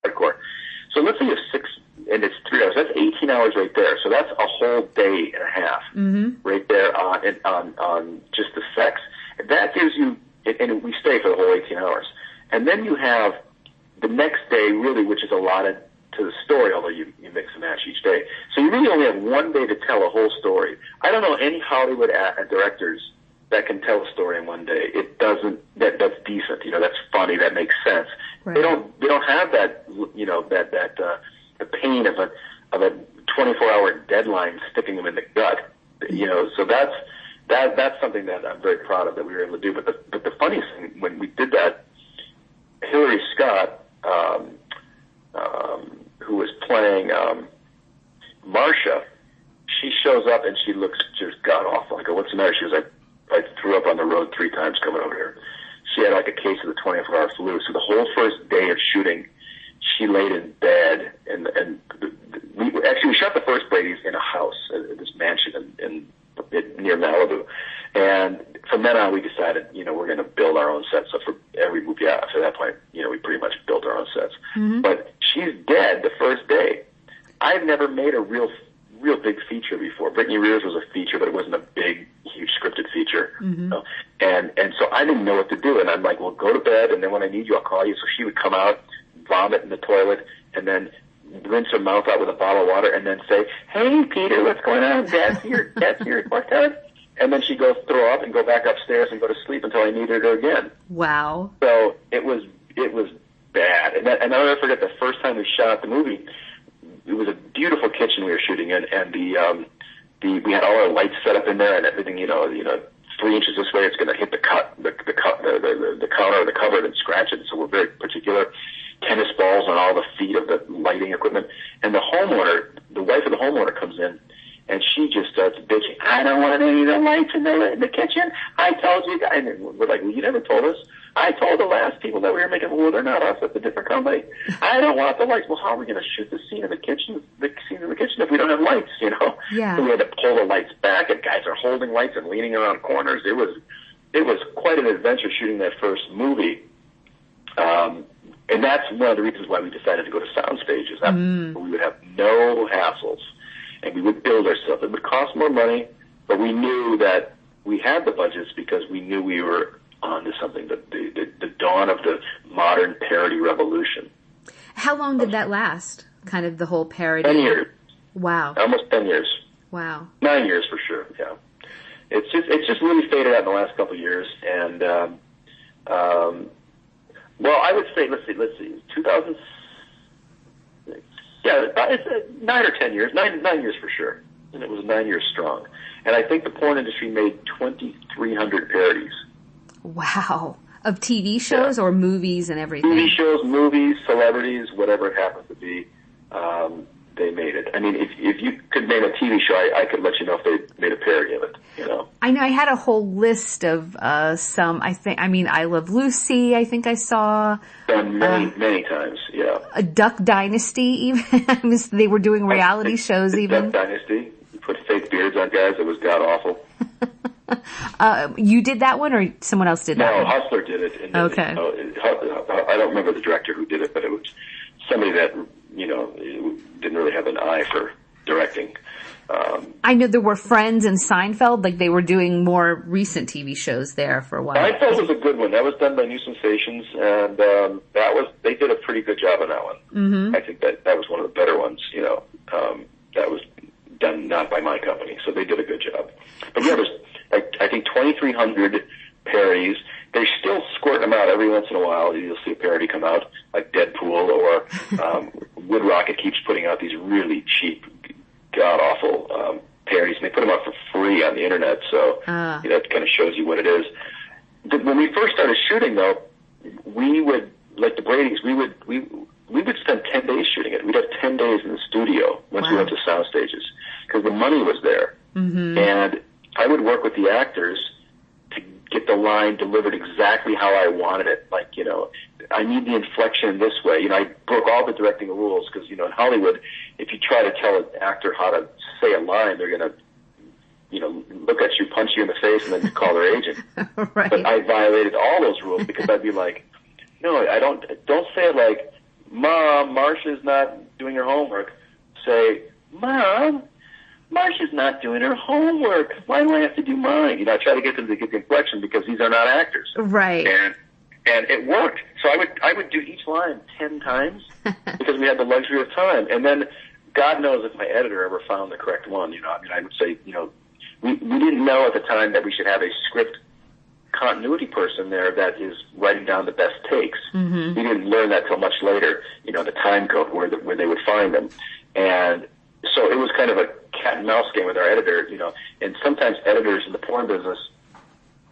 hardcore. So let's say you have 6, and it's 3 hours. That's 18 hours right there. So that's a whole day and a half right there on just the sex. That gives you, and we stay for the whole 18 hours. And then you have the next day, really, which is allotted to the story, although you mix and match each day. So you really only have one day to tell a whole story. I don't know any Hollywood directors that can tell a story in one day. It doesn't. That's decent. That's funny. That makes sense. Right. They don't have that. The pain of a 24-hour deadline sticking them in the gut. So that's something that I'm very proud of that we were able to do. But the funniest thing when we did that, Hillary Scott, who was playing Marcia, she shows up and she looks just god awful. I go, what's the matter? She was like, I threw up on the road 3 times coming over here. She had like a case of the 24-hour flu. So the whole first day of shooting, she laid in bed, and we shot the first Brady's in a house, this mansion in near Malibu. And from then on, we decided, we're going to build our own sets. So for every movie after that point, we pretty much built our own sets. Mm-hmm. But she's dead the first day. I've never made a real big feature before. Brittany Rears was a feature, but it wasn't a big, huge scripted feature. Mm-hmm. And so I didn't know what to do. And I'm like, well, go to bed, and then when I need you, I'll call you. So she would come out, vomit in the toilet, and then rinse her mouth out with a bottle of water, and then say, hey, Peter, what's going on? Dad's here report card. And then she'd go throw up and go back upstairs and go to sleep until I needed her again. Wow. So it was bad. And I'll never forget the first time we shot the movie. It was a beautiful kitchen we were shooting in, and we had all our lights set up in there and everything. 3 inches this way, it's going to hit the counter or the cupboard and scratch it. So we're very particular. Tennis balls on all the feet of the lighting equipment. And the wife of the homeowner comes in, and she just starts bitching. I don't want any of the lights in the kitchen. I told you guys. And we're like, well, you never told us. I told the last people that we were making. Well, they're not us. It's a different company. I don't want the lights. Well, how are we going to shoot the scene in the kitchen? If we don't have lights, Yeah. So we had to pull the lights back, and guys are holding lights and leaning around corners. It was quite an adventure shooting that first movie. And that's one of the reasons why we decided to go to sound stages. We would have no hassles, and we would build ourselves. It would cost more money, but we knew that we had the budgets because we knew we were onto something, the dawn of the modern parody revolution. How long did that last? Kind of the whole parody? 10 years. Wow. Almost 10 years. Wow. 9 years for sure, yeah. It's just really faded out in the last couple of years, and well, I would say, let's see, 2000. Yeah, it's 9 or 10 years. 9 years for sure, and it was 9 years strong. And I think the porn industry made 2,300 parodies. Wow, of TV shows or movies and everything. TV shows, movies, celebrities, whatever it happens to be, they made it. I mean, if you could name a TV show, I could let you know if they made a parody of it. I know I had a whole list of some. I Love Lucy. I think I saw done many times. Yeah, a Duck Dynasty. Even they were doing reality shows. Even Duck Dynasty. You put fake beards on guys. It was god awful. You did that one, or someone else did that? No, one? Hustler did it. And okay. I don't remember the director who did it, but it was somebody that didn't really have an eye for directing. I know there were Friends and Seinfeld, like they were doing more recent TV shows there for a while. Seinfeld was a good one. That was done by New Sensations, and they did a pretty good job on that one. Mm-hmm. I think that was one of the better ones. That was done not by my company, so they did a good job. But yeah, there's I think 2,300 parodies. They still squirt them out every once in a while. You'll see a parody come out, like Deadpool, or Wood Rocket keeps putting out these really cheap, god-awful parodies. And they put them out for free on the internet, so that kind of shows you what it is. When we first started shooting, though, we would, like the Brady's, we would spend 10 days shooting it. We'd have 10 days in the studio once we went to sound stages, because the money was there. Mm-hmm. And I would work with the actors to get the line delivered exactly how I wanted it. Like, I need the inflection this way. I broke all the directing rules because, in Hollywood, if you try to tell an actor how to say a line, they're going to, look at you, punch you in the face, and then call their agent. Right. But I violated all those rules because I'd be like, no, I don't say it like Mom, Marcia's not doing her homework, say, Mom, Marcia's not doing her homework. Why do I have to do mine? You know, I try to get them to get the inflection because these are not actors. Right. And it worked. So I would do each line 10 times because we had the luxury of time. And then God knows if my editor ever found the correct one. You know, I mean, I would say, you know, we didn't know at the time that we should have a script continuity person there that is writing down the best takes. Mm-hmm. We didn't learn that till much later, you know, the time code where they would find them. And so it was kind of a cat and mouse game with our editor, you know, and sometimes editors in the porn business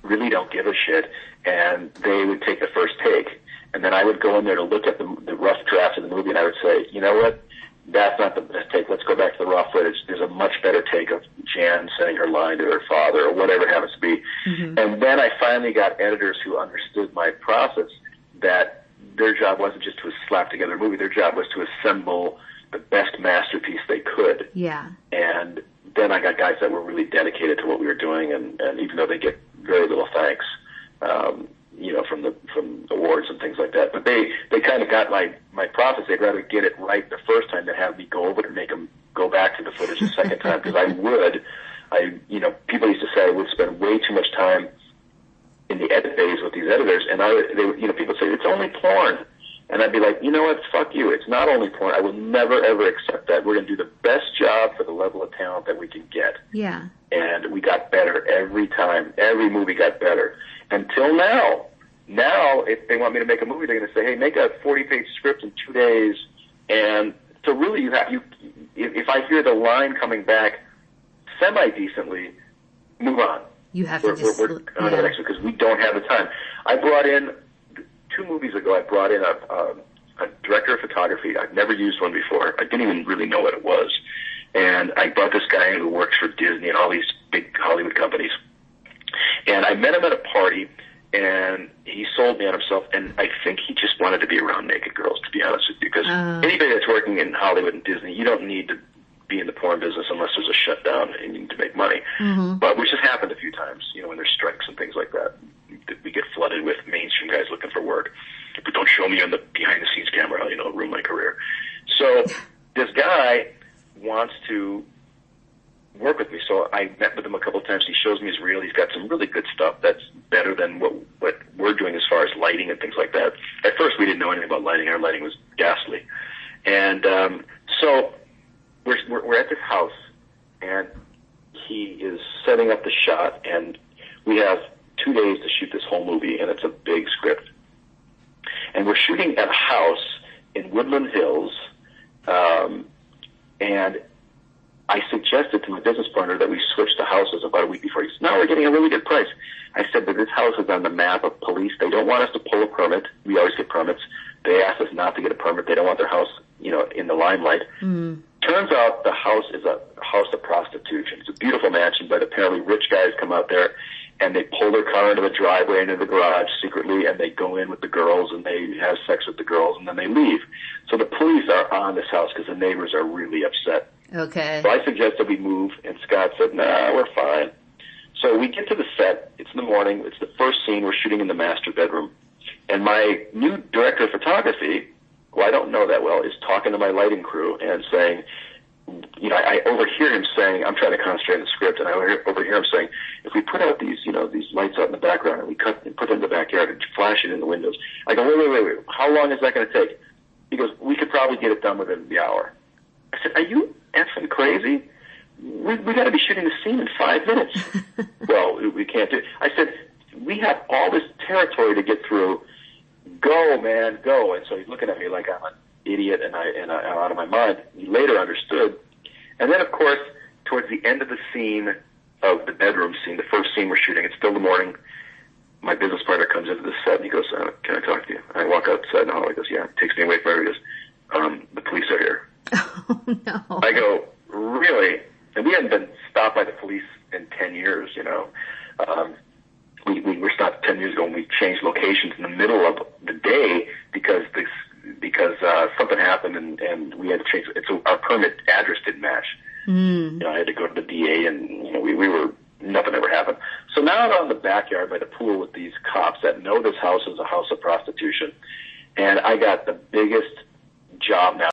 really don't give a shit, and they would take the first take, and then I would go in there to look at the rough draft of the movie, and I would say, you know what, that's not the best take, let's go back to the raw footage. There's a much better take of Jan saying her line to her father, or whatever it happens to be. Mm-hmm. And then I finally got editors who understood my process, that their job wasn't just to slap together a movie, their job was to assemble the best masterpiece they could. Yeah. And then I got guys that were really dedicated to what we were doing, and even though they get very little thanks, you know, from awards and things like that, but they kind of got my process. They'd rather get it right the first time than have me go over it and make them go back to the footage the second time, because you know, people used to say I would spend way too much time in the edit phase with these editors, and you know, people say it's only porn. And I'd be like, you know what, fuck you. It's not only porn. I will never, ever accept that. We're going to do the best job for the level of talent that we can get. Yeah. And we got better every time. Every movie got better. Until now. Now, if they want me to make a movie, they're going to say, hey, make a 40-page script in 2 days. And so really, if I hear the line coming back semi-decently, move on. You have to we're on to the next one, because we don't have the time. I brought in 2 movies ago, I brought in a director of photography. I'd never used one before. I didn't even really know what it was. And I brought this guy in who works for Disney and all these big Hollywood companies. And I met him at a party, and he sold me on himself. And I think he just wanted to be around naked girls, to be honest with you. Because anybody that's working in Hollywood and Disney, you don't need to be in the porn business unless there's a shutdown and you need to make money. Mm-hmm. But which has happened a few times, you know, when there's strikes and things like that. We get flooded with mainstream guys looking for work. But don't show me on the behind-the-scenes camera, you know, ruin my career. So this guy wants to work with me. So I met with him a couple of times. He shows me his reel. He's got some really good stuff that's better than what we're doing as far as lighting and things like that. At first, we didn't know anything about lighting. Our lighting was ghastly. And so we're at this house, and he is setting up the shot, and we have 2 days to shoot this whole movie, and it's a big script. And we're shooting at a house in Woodland Hills, and I suggested to my business partner that we switch the houses about a week before. He said, no, we're getting a really good price. I said, but this house is on the map of police. They don't want us to pull a permit. We always get permits. They asked us not to get a permit. They don't want their house, you know, in the limelight. Mm. Turns out the house is a house of prostitution. It's a beautiful mansion, but apparently rich guys come out there, and they pull their car into the driveway, into the garage secretly, and they go in with the girls, and they have sex with the girls, and then they leave. So the police are on this house because the neighbors are really upset. Okay. So I suggested we move, and Scott said, nah, we're fine. So we get to the set. It's in the morning. It's the first scene. We're shooting in the master bedroom. And my new director of photography, who I don't know that well, is talking to my lighting crew and saying, you know, I overhear him saying, I'm trying to concentrate on the script, and I overhear him saying, if we put out these, you know, these lights out in the background, and we cut and put them in the backyard and flash it in the windows. I go, wait. How long is that going to take? He goes, we could probably get it done within the hour. I said, are you effing crazy? We got to be shooting the scene in 5 minutes. Well, we can't do it. I said, we have all this territory to get through. Go, man, go. And so he's looking at me like I'm an idiot and I'm out of my mind. He later understood. And then, of course, towards the end of the scene of the bedroom scene, the first scene we're shooting, it's still the morning. My business partner comes into the set and he goes, can I talk to you? I walk outside and the hallway. He goes, yeah. Takes me away from everybody. He goes, the police are here. Oh, no. I go, really? And we hadn't been stopped by the police in 10 years, you know. We were stopped 10 years ago when we changed locations in the middle of the day because something happened and we had to change it. So our permit address didn't match. You know, I had to go to the DA and, you know, we were, nothing ever happened. So now I'm out in the backyard by the pool with these cops that know this house is a house of prostitution. And I got the biggest job now